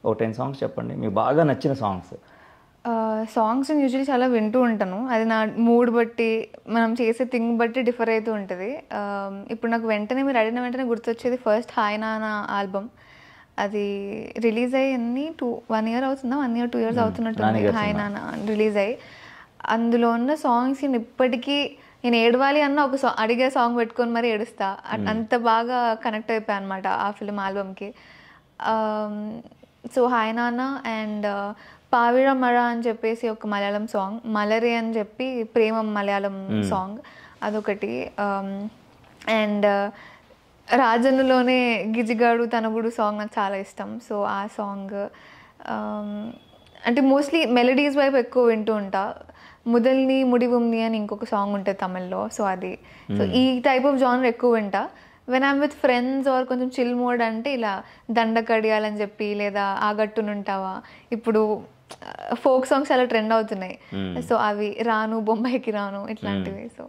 ఒక 10 సాంగ్స్ చెప్పండి, మీకు బాగా నచ్చిన సాంగ్స్. సాంగ్స్ యూజువల్లీ చాలా వింటూ ఉంటాను. అది నా మూడ్ బట్టి, మనం చేసే థింగ్ బట్టి డిఫర్ అవుతూ ఉంటుంది. ఇప్పుడు నాకు వెంటనే మీరు అడిగిన వెంటనే గుర్తొచ్చేది ఫస్ట్ హాయ్ నాన్న ఆల్బమ్. అది రిలీజ్ అయ్యి 1 ఇయర్ అవుతుందా, 1 ఇయర్ 2 ఇయర్స్ అవుతున్నట్టుంది. హాయ్ నాన్న రిలీజ్ అయ్యి అందులో ఉన్న సాంగ్స్ ఇప్పటికీ నేను ఏడవాలి అన్న ఒక అడిగే సాంగ్ పెట్టుకొని మరీ ఏడుస్తా. అంత బాగా కనెక్ట్ అయిపోయా అనమాట ఆ ఫిల్మ్ ఆల్బమ్కి. సో హాయ్ నాన్న అండ్ పావిడ మర అని చెప్పేసి ఒక మలయాళం సాంగ్, మలరే అని చెప్పి ప్రేమ మలయాళం సాంగ్, అదొకటి. అండ్ రాజన్నులోనే గిజిగాడు తనగుడు సాంగ్ నాకు చాలా ఇష్టం. సో ఆ సాంగ్ అంటే మోస్ట్లీ మెలడీస్ వైపు ఎక్కువ వింటూ ఉంటా. ముదల్ని ముడివుమ్ని అని ఇంకొక సాంగ్ ఉంటుంది తమిళ్లో, సో అది. సో ఈ టైప్ ఆఫ్ జానర్ ఎక్కువ వింటా. When I'm with friends or కొంచెం చిల్ మోడ్ అంటే ఇలా దండకడియాలని చెప్పి, లేదా ఆగట్టునుంటావా, ఇప్పుడు ఫోక్ సాంగ్స్ చాలా ట్రెండ్ అవుతున్నాయి. సో అవి రాను బొంబాయికి రాను ఇట్లాంటివి. సో